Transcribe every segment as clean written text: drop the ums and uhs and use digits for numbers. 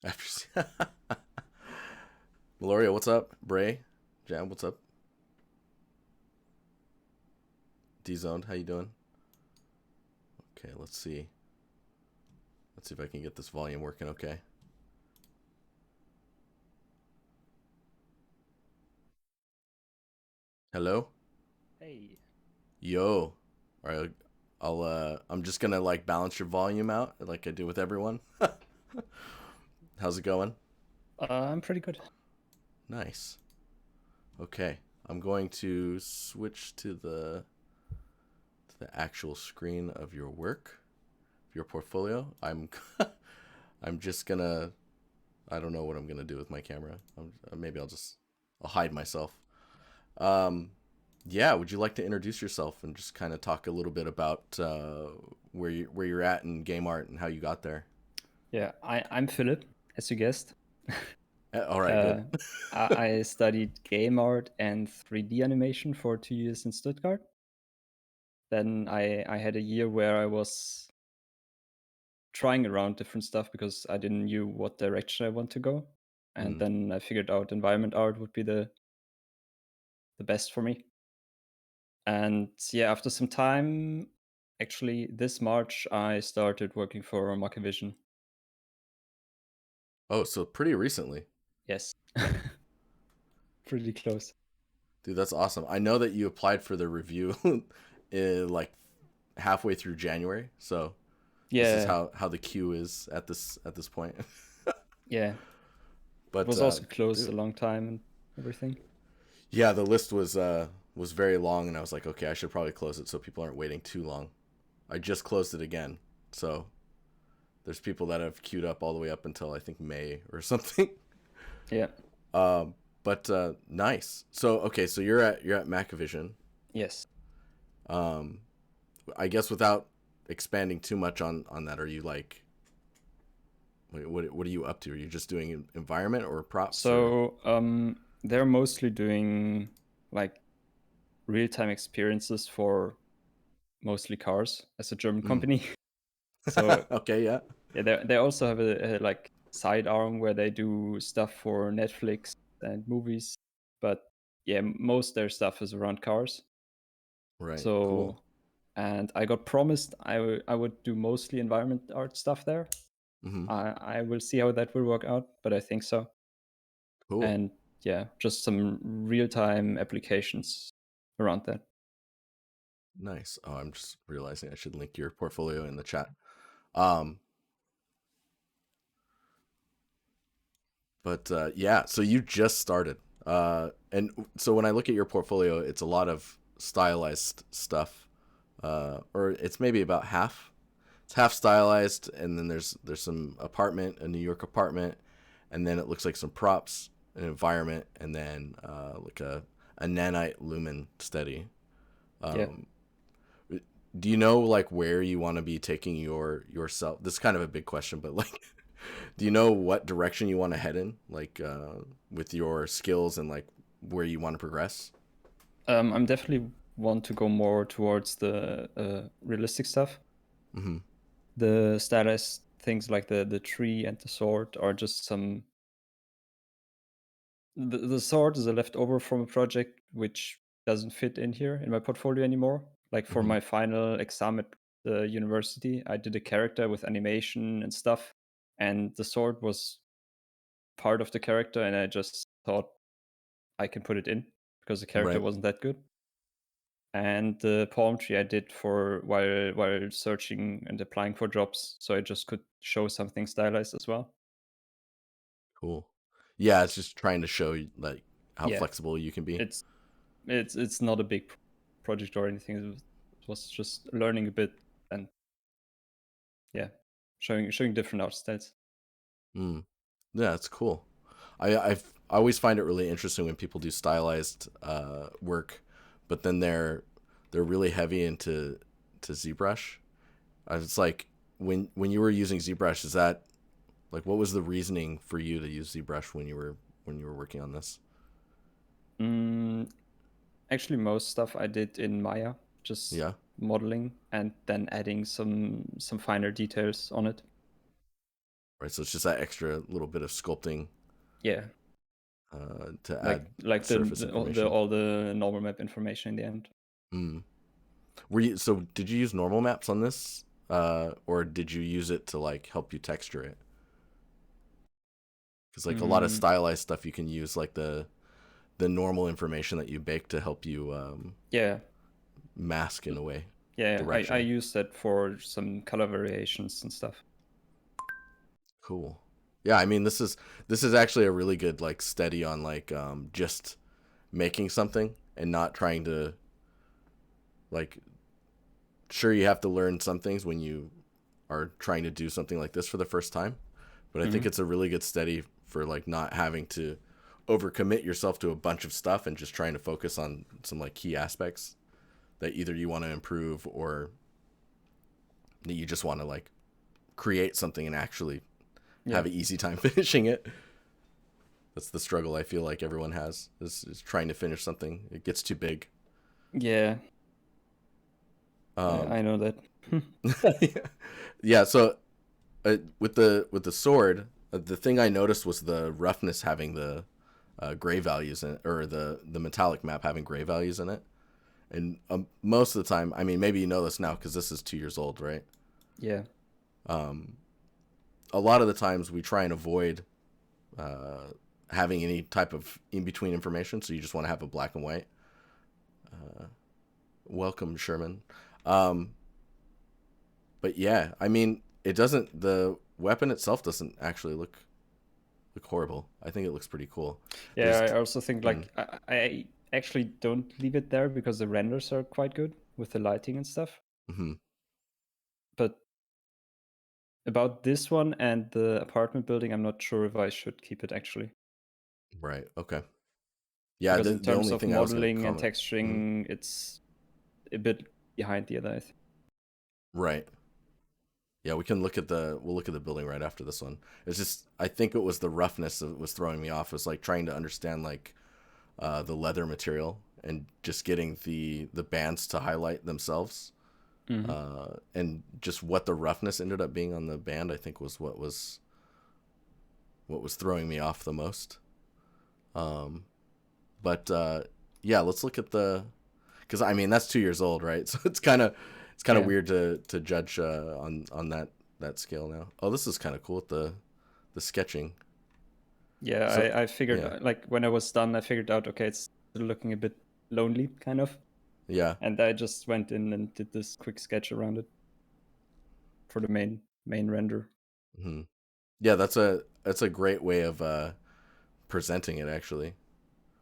After Meloria, what's up? Bray, Jam, what's up? D-Zoned, how you doing? Okay, let's see. Let's see if I can get this volume working okay. Hello? Hey. Yo. All right, I'm just gonna like balance your volume out like I do with everyone. How's it going? I'm pretty good. Nice. Okay. I'm going to switch to the actual screen of your work, your portfolio. I'm just gonna I don't know what I'm gonna do with my camera. Maybe I'll hide myself. Um, yeah, would you like to introduce yourself and just kind of talk a little bit about where you're at in game art and how you got there? Yeah, I'm Philip, as you guessed. All right, good. Uh, I studied game art and 3D animation for 2 years in Stuttgart. Then I had a year where I was trying around different stuff because I didn't knew what direction I want to go. And Mm. then I figured out environment art would be the best for me. And yeah, after some time, actually this March, I started working for Vision. Oh, so pretty recently, Yes. Pretty close. dude. That's awesome. I know that you applied for the review, like halfway through January. So this is Yeah, how the queue is at this point. yeah. It But was also closed a dude, long time and everything. yeah, the list was very long, and I was like, okay, I should probably close it so people aren't waiting too long. I just closed it again, so there's people that have queued up all the way up until I think May or something. Yeah. But nice. So okay, so you're at Macavision. Yes. Um, I guess without expanding too much on that, are you like what are you up to? Are you just doing environment or props or? So they're mostly doing like real-time experiences for mostly cars as a German Mm. company. So Okay, yeah. yeah, they also have a like side arm where they do stuff for Netflix and movies. But yeah, most their stuff is around cars. Right. Cool. So and I got promised I would do mostly environment art stuff there. Hmm. I will see how that will work out, but I think so. Cool. And yeah, just some real time applications around that. Nice. Oh, I'm just realizing I should link your portfolio in the chat. Um, but yeah, so you just started. And so when I look at your portfolio, it's a lot of stylized stuff. Or it's maybe about half. It's half stylized, and then there's some apartment, a New York apartment, and then it looks like some props, an environment, and then like a nanite lumen steady. Yeah. Um, do you know like where you want to be taking yourself? This is kind of a big question, but like, do you know what direction you want to head in, like with your skills and like where you want to progress? I'm definitely want to go more towards the realistic stuff. Mm-hmm. The stylized things like the tree and the sword are just some. The sword is a leftover from a project which doesn't fit in here in my portfolio anymore. Like for Mm-hmm. my final exam at the university, I did a character with animation and stuff, and the sword was part of the character, and I just thought I can put it in because the character Right. wasn't that good. And the palm tree I did for while searching and applying for jobs, so I just could show something stylized as well. Cool. Yeah, it's just trying to show you like how Yeah, flexible you can be. it's it's not a big project or anything. It was just learning a bit and yeah, showing different art styles. Mm. Yeah, it's cool. I always find it really interesting when people do stylized work, but then they're really heavy into to ZBrush. It's like when you were using ZBrush, is that like what was the reasoning for you to use ZBrush when you were working on this? Mm, actually, most stuff I did in Maya, just Yeah. modeling and then adding some finer details on it. Right. So it's just that extra little bit of sculpting Yeah, to like add like surface the information. all the normal map information in the end. Mm. Did you use normal maps on this, or did you use it to like help you texture it? Because like a lot of Mm, stylized stuff, you can use like the normal information that you bake to help you yeah, mask in a way yeah. I directionally. use that for some color variations and stuff. Cool. Yeah, I mean this is actually a really good like study on like just making something and not trying to like sure you have to learn some things when you are trying to do something like this for the first time, but I think Hmm. it's a really good study for like not having to overcommit yourself to a bunch of stuff and just trying to focus on some like key aspects that either you want to improve or that you just want to like create something and actually Yeah, have an easy time finishing it. That's the struggle I feel like everyone has is trying to finish something. It gets too big. yeah. Um, I know that. yeah. So with the sword, the thing I noticed was the roughness having the gray values in it, or the metallic map having gray values in it. And most of the time, I mean, maybe you know this now because this is 2 years old, right? Yeah. Um, a lot of the times we try and avoid uh, having any type of in between information, so you just want to have a black and white. Welcome, Sherman. Um, but yeah, I mean, it doesn't. The weapon itself doesn't actually look horrible. I think it looks pretty cool. Yeah, There's I also think mm, like I actually don't leave it there because the renders are quite good with the lighting and stuff. mm-hmm, But about this one and the apartment building, I'm not sure if I should keep it actually. right. Okay. Yeah. Because The in the terms only of thing I was gonna modeling and comment. Mhm. texturing, it's a bit behind the other, I think. Right. Yeah, we'll look at the building right after this one. It's just I think it was the roughness that was throwing me off. It was like trying to understand like the leather material and just getting the bands to highlight themselves. Hmm. And just what the roughness ended up being on the band, I think was what was throwing me off the most. Um, but yeah, let's look at the because I mean that's 2 years old, right? So it's kind of Yeah. weird to judge on that scale now. Oh, this is kind of cool with the sketching. Yeah, So I figured yeah, like when I was done, I figured out okay, it's looking a bit lonely, kind of, yeah, and I just went in and did this quick sketch around it for the main render. hmm yeah. That's a great way of presenting it actually,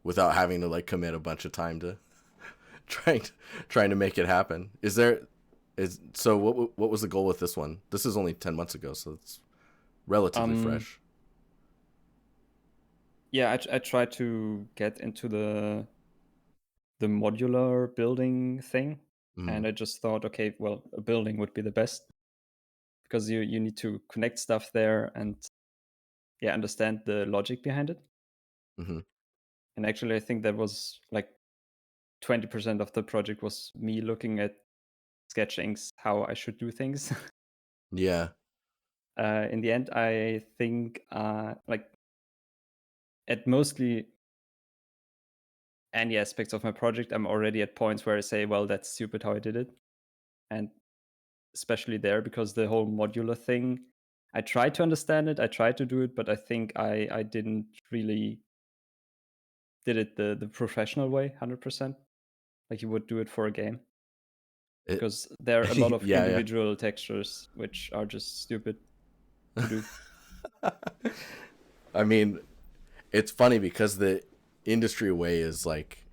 without having to like commit a bunch of time to trying to, trying to make it happen. Is so what was the goal with this one? This is only 10 months ago, so it's relatively Um, fresh. yeah, I tried to get into the modular building thing, Mm-hmm. and I just thought, okay, well, a building would be the best because you need to connect stuff there and yeah, understand the logic behind it. Mm-hmm. And actually, I think that was like 20% of the project was me looking at sketchings how I should do things. Yeah. In the end, I think like at mostly any aspects of my project, I'm already at points where I say, well, that's stupid how I did it. And especially there, because the whole modular thing, I tried to understand it, I tried to do it, but I think I didn't really did it the professional way, 100%, like you would do it for a game. It, Because there are a lot of yeah, individual textures which are just stupid to do. yeah. I mean, it's funny because the industry way is like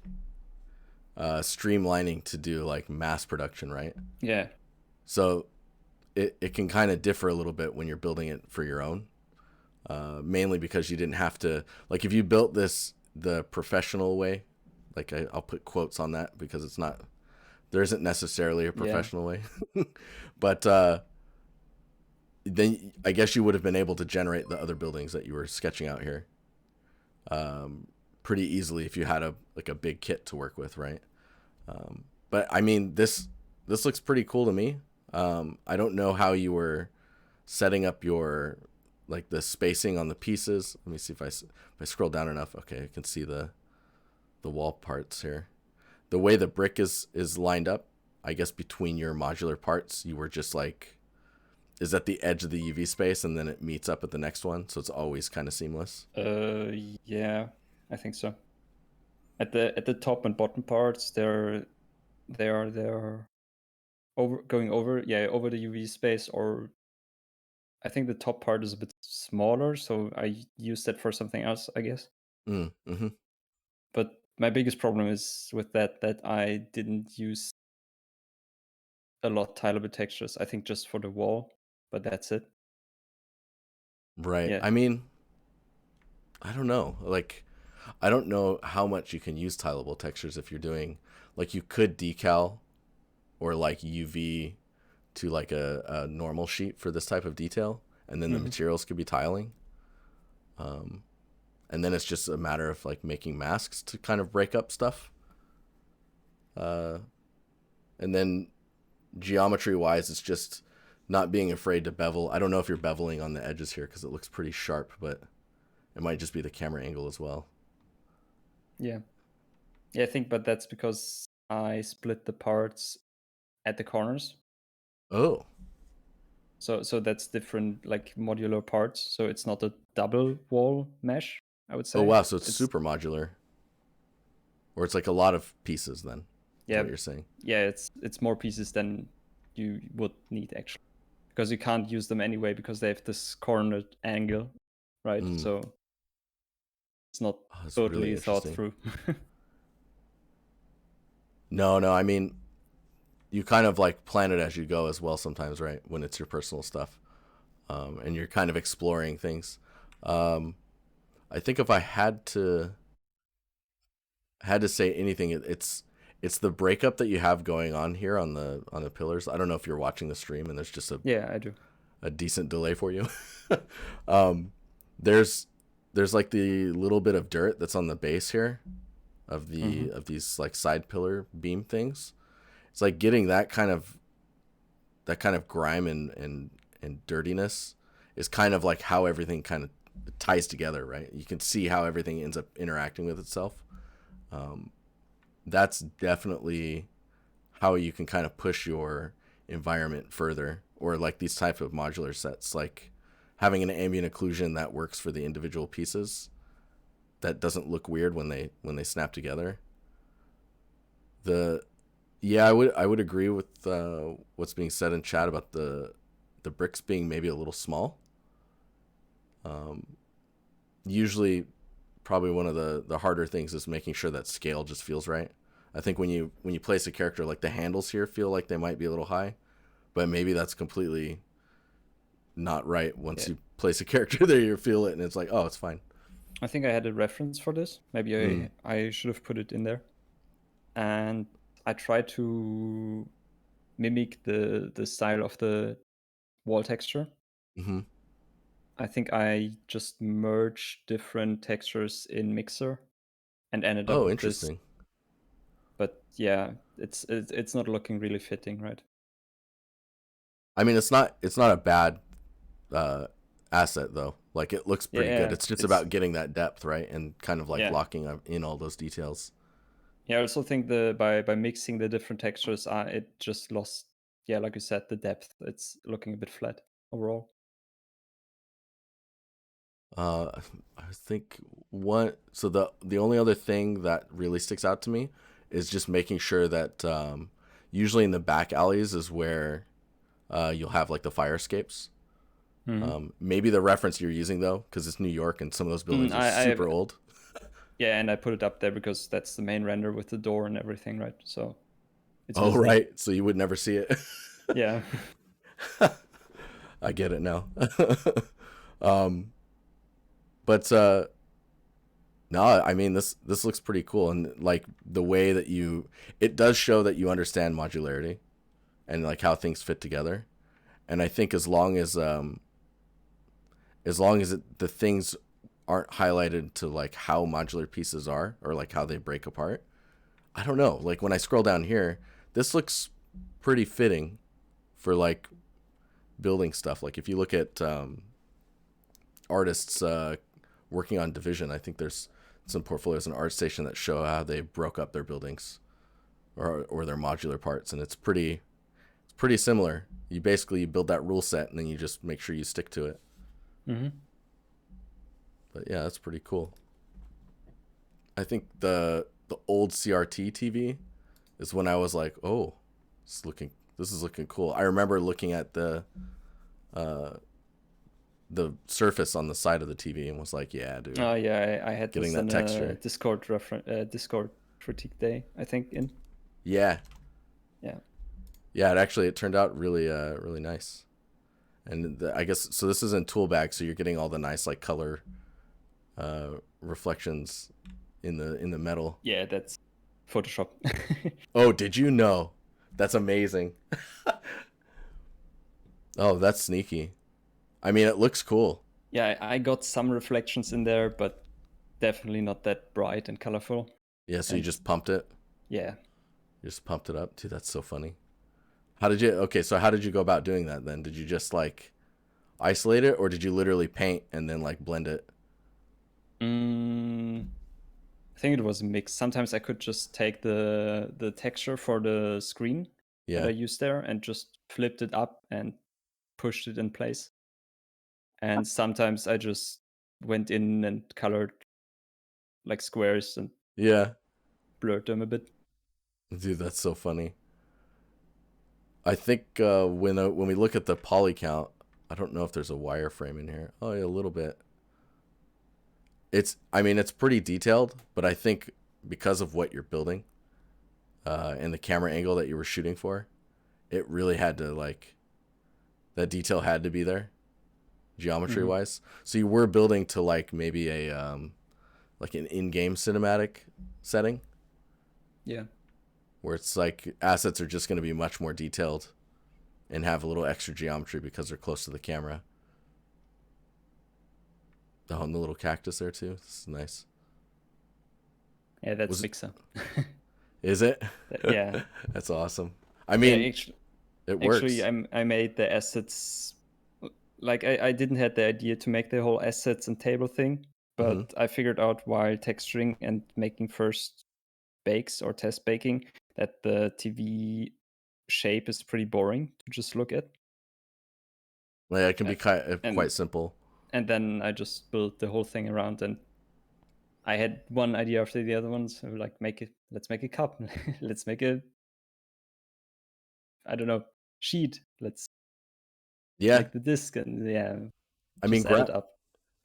streamlining to do like mass production, right? Yeah. So it can kind of differ a little bit when you're building it for your own, mainly because you didn't have to like if you built this the professional way, like I'll put quotes on that because it's not there isn't necessarily a Yeah. professional way, but then I guess you would have been able to generate the other buildings that you were sketching out here pretty easily if you had a like a big kit to work with, right? But I mean, this looks pretty cool to me. I don't know how you were setting up your like the spacing on the pieces. Let me see if if I scroll down enough. Okay, I can see the wall parts here. The way the brick is lined up, I guess between your modular parts, you were just like, is at the edge of the UV space and then it meets up at the next one, so it's always kind of seamless. Yeah, I think so. At the top and bottom parts, they're going over the UV space, or I think the top part is a bit smaller, so I use that for something else, I guess. Mm-hmm. But my biggest problem is with that I didn't use a lot tileable textures. I think just for the wall, but that's it. Right. Yeah. I mean, I don't know. Like, I don't know how much you can use tileable textures if you're doing, like, you could decal or like UV to like a normal sheet for this type of detail, and then the materials could be tiling. And then it's just a matter of like making masks to kind of break up stuff. And then geometry wise, it's just not being afraid to bevel. I don't know if you're beveling on the edges here because it looks pretty sharp, but it might just be the camera angle as well. Yeah. Yeah, I think, but that's because I split the parts at the corners. Oh. So that's different, like modular parts. So it's not a double wall mesh, I would say. Oh wow, so it's super modular. Or it's like a lot of pieces then. Is Yeah. what you're saying. Yeah, it's more pieces than you would need actually. Because you can't use them anyway because they have this cornered angle, right? So it's not that's totally really thought interesting. through. No, I mean, you kind of like plan it as you go as well sometimes, right? When it's your personal stuff. And you're kind of exploring things. I think if I had to say anything, it's the breakup that you have going on here on the pillars. I don't know if you're watching the stream and there's just Yeah, I do. a decent delay for you. There's like the little bit of dirt that's on the base here of these like side pillar beam things. It's like getting that kind of grime and dirtiness is kind of like how everything kind of ties together, right? You can see how everything ends up interacting with itself. That's definitely how you can kind of push your environment further, or like these type of modular sets, like having an ambient occlusion that works for the individual pieces that doesn't look weird when they snap together. I would agree with what's being said in chat about the bricks being maybe a little small. Usually probably one of the harder things is making sure that scale just feels right. I think when you place a character, like the handles here feel like they might be a little high, but maybe that's completely not right. Once you place a character there, you feel it and it's like, oh, it's fine. I think I had a reference for this. Maybe I should have put it in there. And I tried to mimic the style of the wall texture. Mm-hmm. I think I just merged different textures in Mixer and ended up with interesting. this. But yeah, it's not looking really fitting, right? I mean, it's not a bad asset though. Like it looks pretty good. It's just about getting that depth, right, and kind of like locking in all those details. Yeah, I also think by mixing the different textures, it just lost, like you said, the depth. It's looking a bit flat overall. I think so the only other thing that really sticks out to me is just making sure that usually in the back alleys is where you'll have like the fire escapes. Maybe the reference you're using though, because it's New York and some of those buildings are super old. Yeah, and I put it up there because that's the main render with the door and everything, right? So it's visible. Right. So you would never see it. Yeah. I get it now. But no, I mean this looks pretty cool, and like the way that it does show that you understand modularity and like how things fit together. And I think as long as the things aren't highlighted to like how modular pieces are or like how they break apart, I don't know. Like when I scroll down here, this looks pretty fitting for like building stuff. Like if you look at artists working on Division. I think there's some portfolios in ArtStation that show how they broke up their buildings or their modular parts, and it's pretty similar. You basically build that rule set and then you just make sure you stick to it. Mm-hmm. But yeah, that's pretty cool. I think the old CRT TV is when I was like, oh, this is looking cool. I remember looking at the surface on the side of the TV and was like, yeah, dude. Oh yeah, I had getting this that in texture. Discord critique day, I think. Yeah, Yeah. It turned out really really nice. And I guess so. This is in tool bag, so you're getting all the nice like color reflections in the metal. Yeah, that's Photoshop. Oh, did you know? That's amazing. Oh, that's sneaky. I mean, it looks cool. Yeah, I got some reflections in there, but definitely not that bright and colorful. Yeah, so you just pumped it? Yeah. You just pumped it up? Dude, that's so funny. How did you go about doing that then? Did you just like isolate it, or did you literally paint and then like blend it? I think it was a mix. Sometimes I could just take the texture for the screen that I used there and just flipped it up and pushed it in place. And sometimes I just went in and colored like squares and blurred them a bit. Dude, that's so funny. I think when we look at the poly count, I don't know if there's a wireframe in here. Oh yeah, a little bit. It's pretty detailed, but I think because of what you're building and the camera angle that you were shooting for, it really had to like, that detail had to be there, geometry wise. So you were building to like maybe a like an in-game cinematic setting. Yeah. Where it's like assets are just going to be much more detailed and have a little extra geometry because they're close to the camera. Oh, and the little cactus there too. This is nice. Yeah, that's Mixer. Is it? Yeah. That's awesome. I mean, it works. Actually, I made the assets, like I didn't have the idea to make the whole assets and table thing, but I figured out while texturing and making first bakes or test baking that the TV shape is pretty boring to just look at. Yeah, it can be quite simple. And then I just built the whole thing around, and I had one idea after the other ones. So like, let's make a cup. Let's make a, I don't know, sheet. Let's make the disc, and I mean,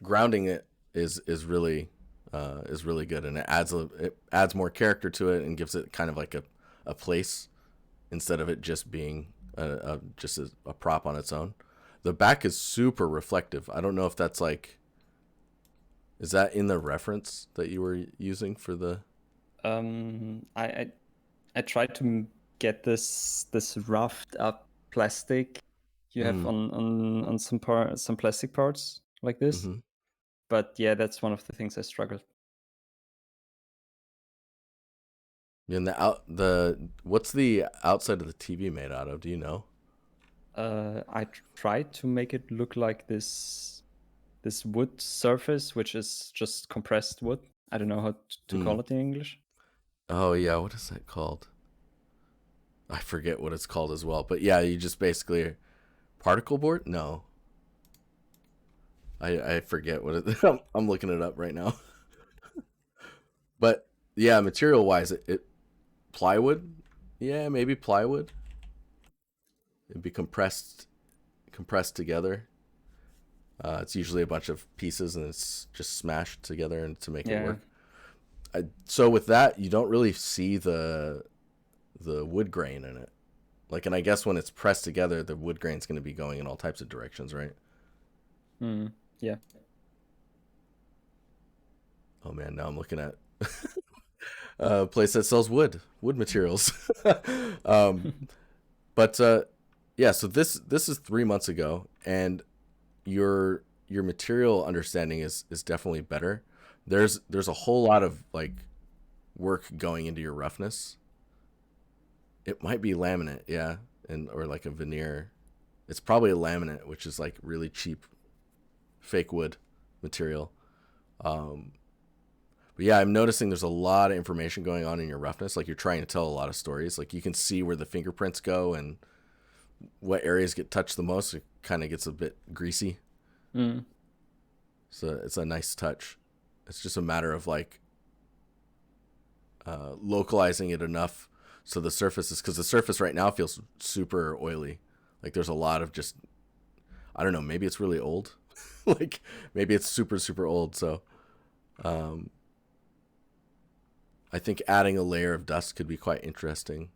grounding it is really good, and it adds more character to it and gives it kind of like a place instead of it just being just a prop on its own. The back is super reflective. I don't know if that's like, is that in the reference that you were using for the? I tried to get this roughed up plastic you have on some plastic parts like this. But yeah, that's one of the things I struggled. And what's the outside of the TV made out of? Do you know? I tried to make it look like this wood surface, which is just compressed wood. I don't know how to call it in English. Oh yeah, what is that called? I forget what it's called as well. But yeah, you just basically particle board? No. I forget what it I'm looking it up right now. But yeah, material wise, it plywood? Yeah, maybe plywood. It'd be compressed together. It's usually a bunch of pieces and it's just smashed together and to make it work. So with that, you don't really see the wood grain in it. Like, and I guess when it's pressed together, the wood grain's going to be going in all types of directions, right? Yeah. Oh man, now I'm looking at a place that sells wood materials. But yeah, so this is 3 months ago, and your material understanding is definitely better. There's a whole lot of like work going into your roughness. It might be laminate, yeah, or like a veneer. It's probably a laminate, which is like really cheap fake wood. material. But yeah, I'm noticing there's a lot of information going on in your roughness. Like you're trying to tell a lot of stories. Like you can see where the fingerprints go and what areas get touched the most. It kind of gets a bit greasy. Mm. So it's a nice touch. It's just a matter of like localizing it enough so the surface is, because the surface right now feels super oily. Like there's a lot of just, I don't know, maybe it's really old. Like maybe it's super, super old. So I think adding a layer of dust could be quite interesting.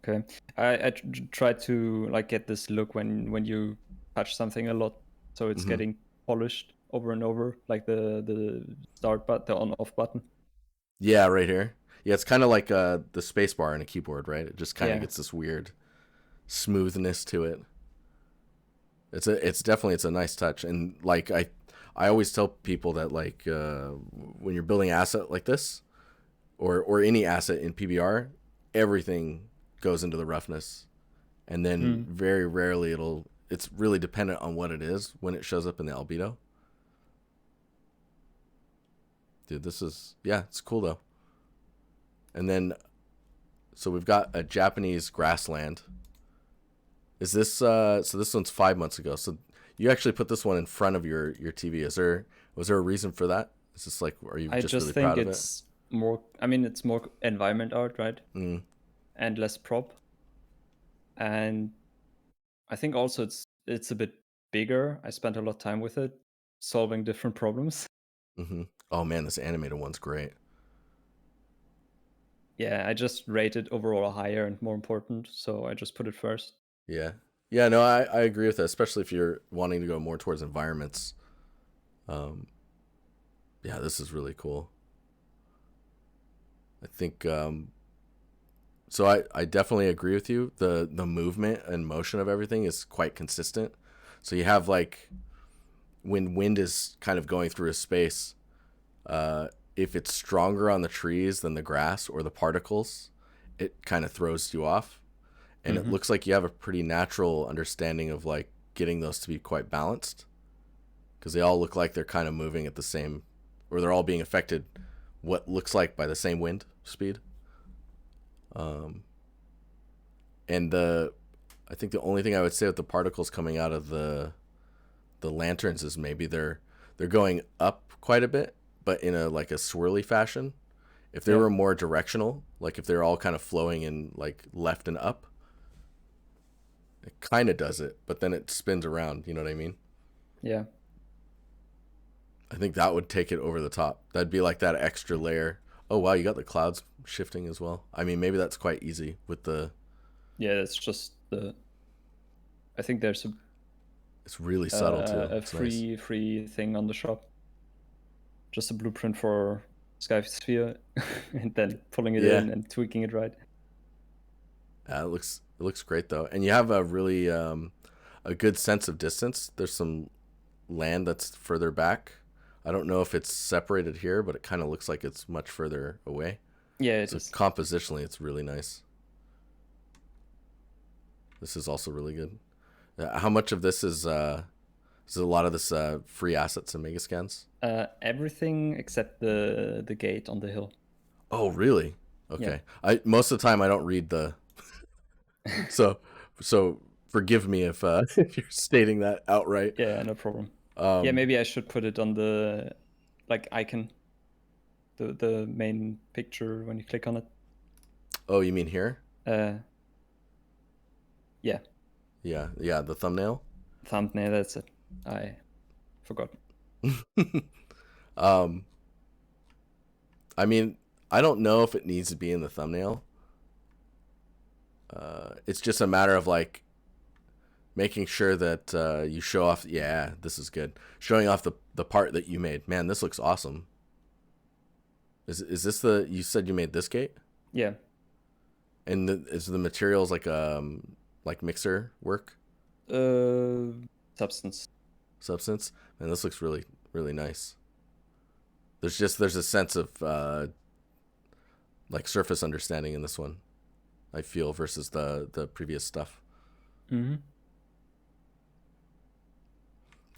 Okay. I try to like get this look when you touch something a lot, so it's getting polished over and over, like the start button, the on off button. Yeah, right here. Yeah, it's kind of like the space bar in a keyboard, right? It just kind of Yeah. gets this weird smoothness to it. It's definitely, it's a nice touch. And like I always tell people that like when you're building an asset like this or any asset in PBR, everything goes into the roughness. And then very rarely it's really dependent on what it is when it shows up in the albedo. Dude, it's cool though. And then so we've got a Japanese grassland. Is this so this one's 5 months ago. So you actually put this one in front of your TV. Was there a reason for that? Is this like, are you I just just really think proud of it? it's more, I mean, it's more environment art, right? And less prop. And I think also it's a bit bigger. I spent a lot of time with it, solving different problems. Oh man, this animated one's great. Yeah, I just rate it overall higher and more important, so I just put it first. Yeah. Yeah, no, I agree with that, especially if you're wanting to go more towards environments. Yeah, this is really cool. I think so I definitely agree with you. The movement and motion of everything is quite consistent. So you have like when wind is kind of going through a space, if it's stronger on the trees than the grass or the particles, it kind of throws you off. And it looks like you have a pretty natural understanding of like getting those to be quite balanced, because they all look like they're kind of moving at the same, or they're all being affected what looks like by the same wind speed. And I think the only thing I would say with the particles coming out of the lanterns is maybe they're going up quite a bit, but in a like a swirly fashion. If they were more directional, like if they're all kind of flowing in like left and up, it kind of does it, but then it spins around. You know what I mean? Yeah. I think that would take it over the top. That'd be like that extra layer. Oh wow, you got the clouds shifting as well. I mean, maybe that's quite easy with the. Yeah, it's just I think there's It's really subtle too. a It's nice. free thing on the shop. Just a blueprint for Sky Sphere, and then pulling it Yeah, in and tweaking it right. it looks great though, and you have a really a good sense of distance. There's some land that's further back. I don't know if it's separated here, but it kind of looks like it's much further away. Yeah, it So is. compositionally, it's really nice. This is also really good. How much of this is a lot of this free assets and megascans? Everything except the gate on the hill. Oh, really? Yeah. Okay. I most of the time I don't read the so so forgive me if if you're stating that outright. Yeah, no problem. Yeah, maybe I should put it on the like icon, the main picture when you click on it. Oh, you mean here? Yeah, Yeah, the thumbnail. thumbnail. That's it. I forgot. um, I mean, I don't know if it needs to be in the thumbnail. It's just a matter of like making sure that you show off. Yeah, this is good. Showing off the part that you made. Man, this looks awesome. Is this the, you said you made this gate? Yeah. And is the materials like mixer work? Substance. Substance? And this looks really, really nice. There's a sense of like surface understanding in this one, I feel, versus the previous stuff.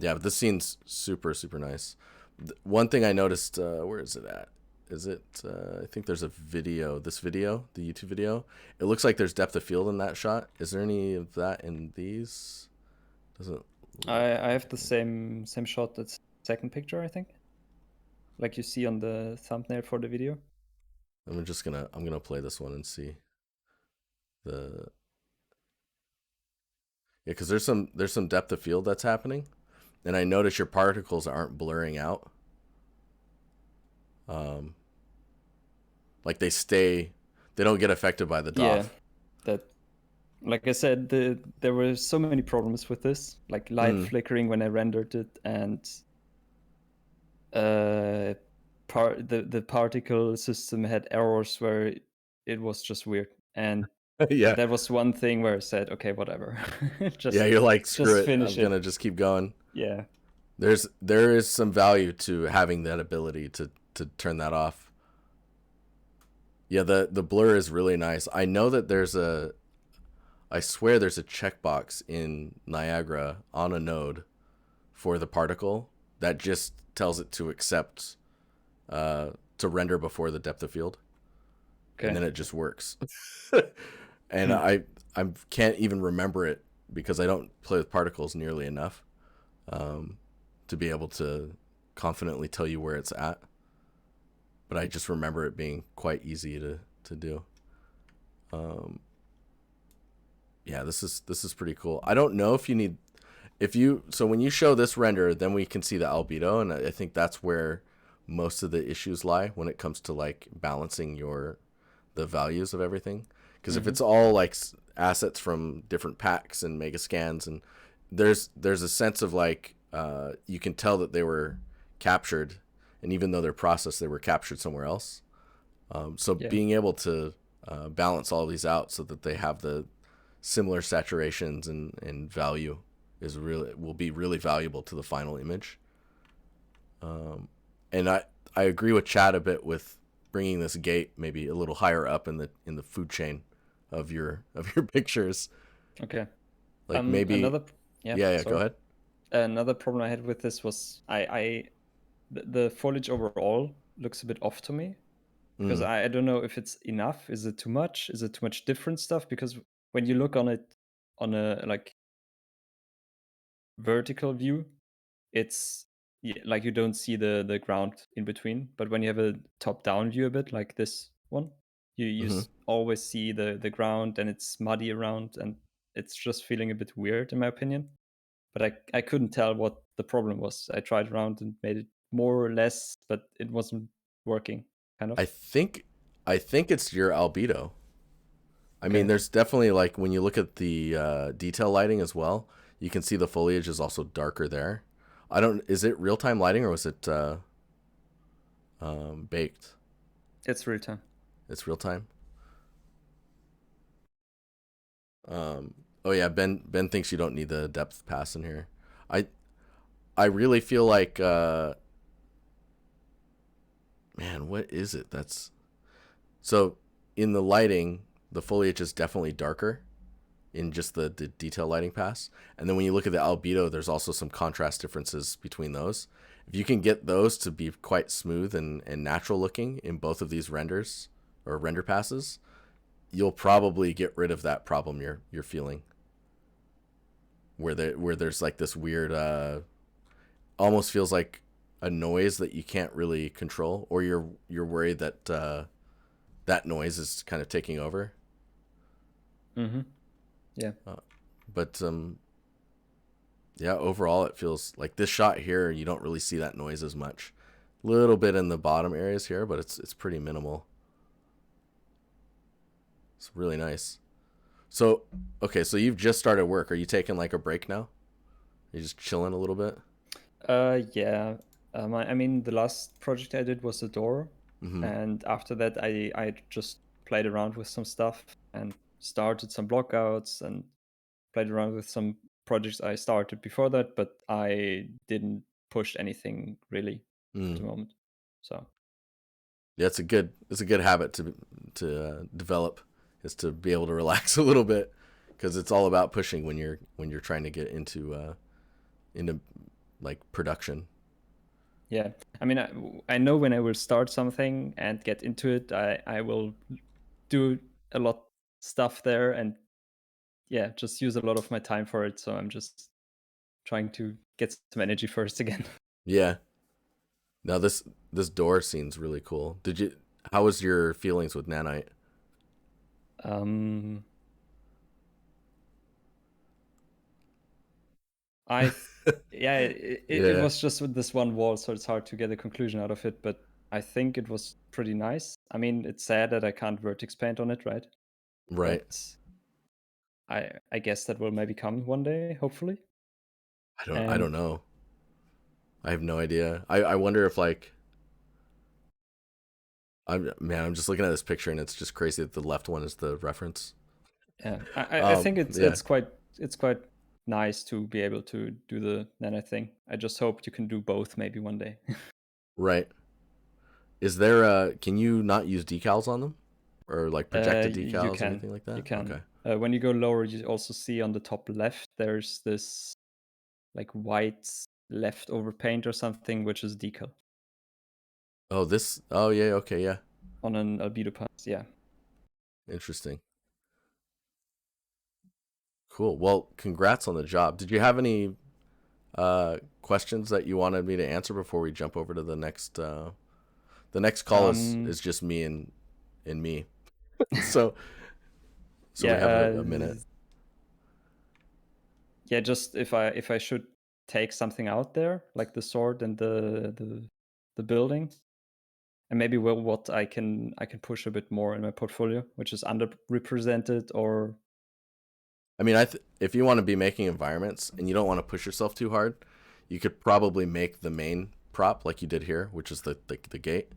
Yeah, but this scene's super, super nice. one thing I noticed, where is it at? Is it? I think there's a video. This video, the YouTube video. It looks like there's depth of field in that shot. Is there any of that in these? Doesn't. I have the same shot that's second picture, I think. Like you see on the thumbnail for the video. I'm gonna play this one and see the. Yeah, because there's some depth of field that's happening, and I notice your particles aren't blurring out. Like they don't get affected by the Yeah, DOF. that like I said, there were so many problems with this, like light flickering when I rendered it, and the particle system had errors where it was just weird. And Yeah. that was one thing where I said, okay, whatever. Yeah, you're like, screw just it. finish I'm gonna just keep going. Yeah. There is some value to having that ability to turn that off. Yeah, the blur is really nice. I know that I swear there's a checkbox in Niagara on a node for the particle that just tells it to accept to render before the depth of field. Okay. And then it just works. And I can't even remember it because I don't play with particles nearly enough to be able to confidently tell you where it's at. But I just remember it being quite easy to do. Yeah, this is pretty cool. I don't know if you need so when you show this render, then we can see the albedo, and I think that's where most of the issues lie when it comes to like balancing the values of everything. Because if it's all like assets from different packs and mega scans, and there's a sense of like you can tell that they were captured, and even though they're processed, they were captured somewhere else. Being able to balance all these out so that they have the similar saturations and value will be really valuable to the final image. And I agree with Chad a bit with bringing this gate maybe a little higher up in the food chain of your pictures. Okay. Like maybe another yeah go ahead. Another problem I had with this was the foliage overall looks a bit off to me because I don't know if it's enough. Is it too much? Is it too much different stuff? Because when you look on it on a like vertical view, it's like you don't see the ground in between. But when you have a top-down view a bit like this one, you always see the ground, and it's muddy around, and it's just feeling a bit weird in my opinion. But I couldn't tell what the problem was. I tried around and made it more or less, but it wasn't working, kind of. I think it's your albedo. I mean, there's definitely like when you look at the detail lighting as well, you can see the foliage is also darker there. Is it real-time lighting or was it baked? It's real time. It's real time. Oh yeah, Ben thinks you don't need the depth pass in here. I really feel like man, what is it? So in the lighting, the foliage is definitely darker in just the detail lighting pass. And then when you look at the albedo, there's also some contrast differences between those. If you can get those to be quite smooth and natural looking in both of these renders or render passes, you'll probably get rid of that problem you're feeling. Where there's like this weird almost feels like a noise that you can't really control, or you're worried that that noise is kind of taking over. Yeah. But yeah, overall it feels like this shot here you don't really see that noise as much. A little bit in the bottom areas here, but it's pretty minimal. It's really nice. So okay, so you've just started work. Are you taking like a break now? Are you just chilling a little bit? Yeah. I mean, the last project I did was a door, and after that I just played around with some stuff and started some blockouts and played around with some projects I started before that, but I didn't push anything really at the moment. So yeah, it's a good habit to develop, is to be able to relax a little bit, because it's all about pushing when you're trying to get into like production. Yeah, I mean, I know when I will start something and get into it, I will do a lot stuff there, and yeah, just use a lot of my time for it. So I'm just trying to get some energy first again. Yeah. Now this door seems really cool. How was your feelings with Nanite? um, I yeah, it Yeah, was just with this one wall, so it's hard to get a conclusion out of it. But I think it was pretty nice. I mean, it's sad that I can't vertex paint on it, right? right. But I guess that will maybe come one day, hopefully. I And don't know. I have no idea. I wonder if like I'm just looking at this picture and it's just crazy that the left one is the reference. yeah, I think Yeah, it's quite nice to be able to do the nano thing. I just hope you can do both maybe one day. right. Is there can you not use decals on them? Or like projected You decals or can, anything like you that? can. Okay. When you go lower, you also see on the top left there's this like white leftover paint or something, which is decal Oh yeah, okay, yeah. on an albedo pass. Yeah. Interesting. Cool. Well, congrats on the job. Did you have any questions that you wanted me to answer before we jump over to the next call Um. is just me and me. So we Yeah. have a minute. Yeah. Just if I should take something out there, like the sword and the building, and maybe what I can push a bit more in my portfolio, which is underrepresented or I mean, if you want to be making environments and you don't want to push yourself too hard, you could probably make the main prop like you did here, which is the gate,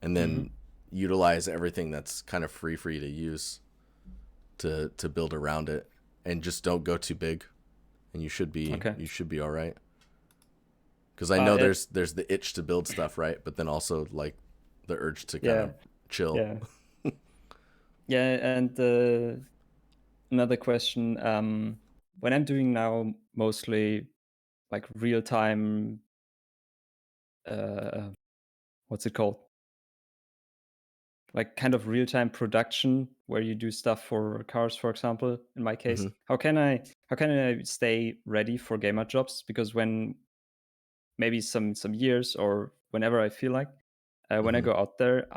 and Mhm. then utilize everything that's kind of free for you to use to build around it, and just don't go too big, and Okay. you should be all right. Because I know Uh, there's the itch to build stuff, right? But then also like the urge to kind yeah, of chill. yeah, yeah. And another question: when I'm doing now mostly like real time, uh, what's it called? Like kind of real time production where you do stuff for cars, for example. In my case, Hmm. how can I stay ready for gamer jobs? Because when maybe some years or whenever I feel like, when I Hmm. go out there,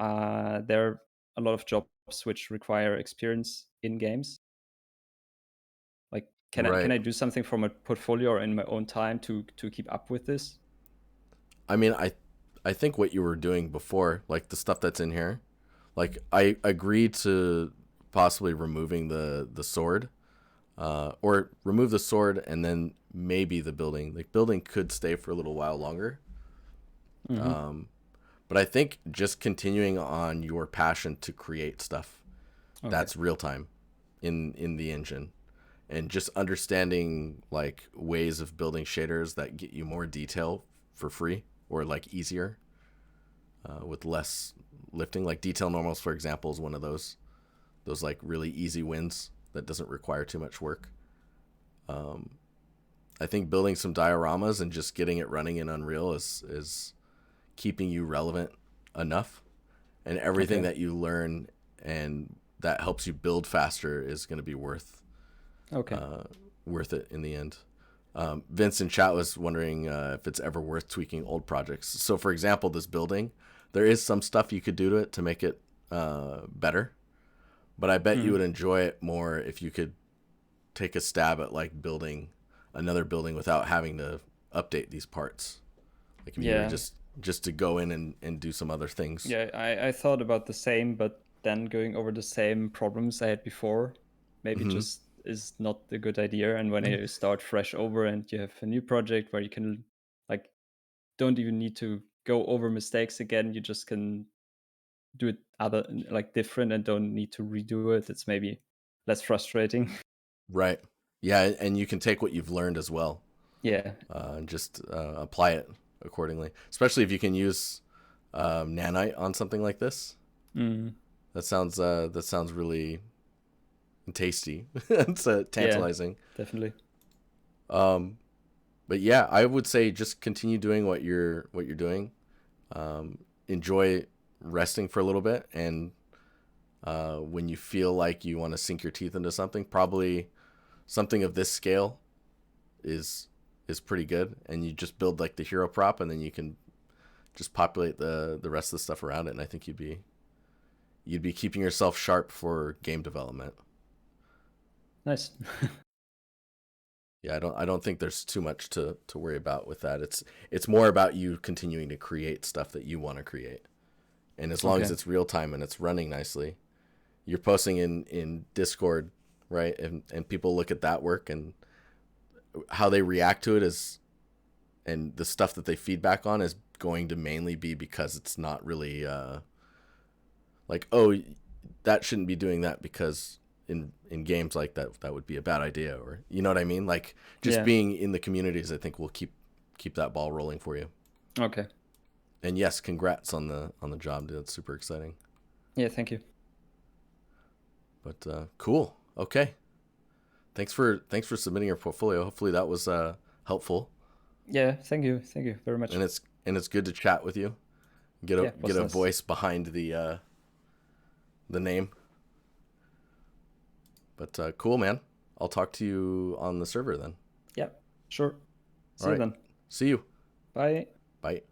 there are a lot of jobs which require experience in games. Like, can I Right. do something for my portfolio or in my own time to keep up with this? I mean, I think what you were doing before, like the stuff that's in here, like I agreed to possibly removing the sword, or remove the sword and then maybe the building. Like building could stay for a little while longer. Hmm. But I think just continuing on your passion to create stuff, Okay. that's real time in the engine, and just understanding like ways of building shaders that get you more detail for free or like easier, with less lifting. Like detail normals, for example, is one of those like really easy wins that doesn't require too much work. I think building some dioramas and just getting it running in Unreal is keeping you relevant enough, and everything Okay. that you learn and that helps you build faster is going to be Okay. worth it in the end. Vince in chat was wondering if it's ever worth tweaking old projects. So, for example, this building, there is some stuff you could do to it to make it better, but I bet you Hmm. would enjoy it more if you could take a stab at like building another building without having to update these parts. Like if you were Yeah. just to go in and do some other things. Yeah. I thought about the same, but then going over the same problems I had before maybe Hmm. just is not a good idea. And when you start fresh over and you have a new project where you can like don't even need to go over mistakes again, you just can do it other like different and don't need to redo it. It's maybe less frustrating. Right. Yeah, and you can take what you've learned as well, Yeah. and just apply it accordingly. Especially if you can use nanite on something like this. Mm. That sounds really tasty. It's Yeah, tantalizing. definitely. but yeah, I would say just continue doing what you're doing. Enjoy resting for a little bit, and when you feel like you want to sink your teeth into something, probably something of this scale is pretty good, and you just build like the hero prop, and then you can just populate the rest of the stuff around it, and I think you'd be keeping yourself sharp for game development. Nice. Yeah, I don't think there's too much to worry about with that. It's more about you continuing to create stuff that you want to create. And as long as Okay. it's real time and it's running nicely, you're posting in Discord, right? And people look at that work, and how they react to it is, and the stuff that they feedback on is going to mainly be because it's not really like, oh, that shouldn't be doing that, because in games like that would be a bad idea, or you know what I mean? Like, just Yeah. being in the communities, I think will keep that ball rolling for you. Okay. And yes, congrats on the job, dude. It's super exciting. Yeah, thank you. But cool. Okay. Thanks for submitting your portfolio. Hopefully that was helpful. Yeah, thank you. Thank you very much. And it's good to chat with you. Yeah, Get was a nice. voice behind the name. But cool, man. I'll talk to you on the server then. Yeah, sure. All See you right. then. See you. Bye. Bye.